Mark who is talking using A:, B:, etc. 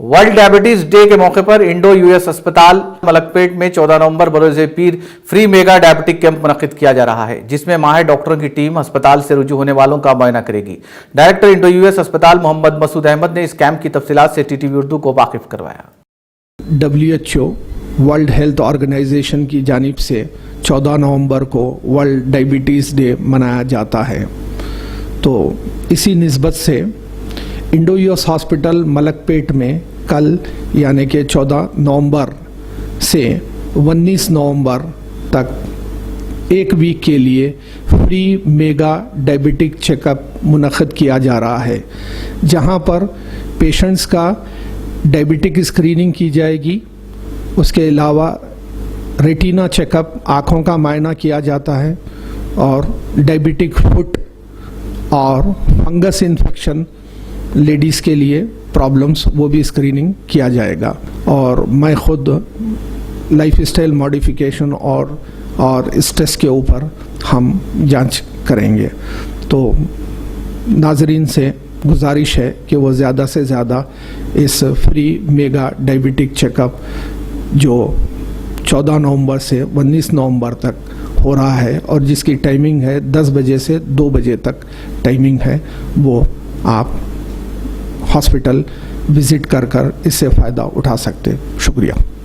A: World diabetes day के मौके पर इंडो यूएस अस्पताल मलकपेट में 14 नवंबर बरोज पीर फ्री मेगा डायबिटिक कैंप मुनक्किद किया जा रहा है, जिसमें माहिर डॉक्टरों की टीम अस्पताल से रुजू होने वालों का मुआयना करेगी। डायरेक्टर इंडो यूएस अस्पताल मोहम्मद मसूद अहमद ने इस कैंप की तफसीलात से टीटीवी उर्दू को वाकिफ करवाया।
B: WHO वर्ल्ड हेल्थ ऑर्गेनाइजेशन की जानिब से 14 नवंबर को वर्ल्ड डायबिटीज़ डे मनाया जाता है, तो इसी निस्बत से इंडो यूएस हॉस्पिटल मलकपेट में कल यानी कि 14 नवंबर से 19 नवंबर तक एक वीक के लिए फ्री मेगा डायबिटिक चेकअप मुनक्किद किया जा रहा है, जहां पर पेशेंट्स का डायबिटिक स्क्रीनिंग की जाएगी। उसके अलावा रेटिना चेकअप, आँखों का मायना किया जाता है, और डायबिटिक फुट और फंगस इन्फेक्शन लेडीज़ के लिए प्रॉब्लम्स वो भी स्क्रीनिंग किया जाएगा। और मैं खुद लाइफ स्टाइल मॉडिफिकेशन और स्ट्रेस के ऊपर हम जांच करेंगे। तो नाजरीन से गुजारिश है कि वो ज़्यादा से ज़्यादा इस फ्री मेगा डायबिटिक चेकअप जो 14 नवंबर से 19 नवंबर तक हो रहा है और जिसकी टाइमिंग है 10 बजे से 2 बजे तक टाइमिंग है, वो आप हॉस्पिटल विज़िट कर इससे फ़ायदा उठा सकते। शुक्रिया।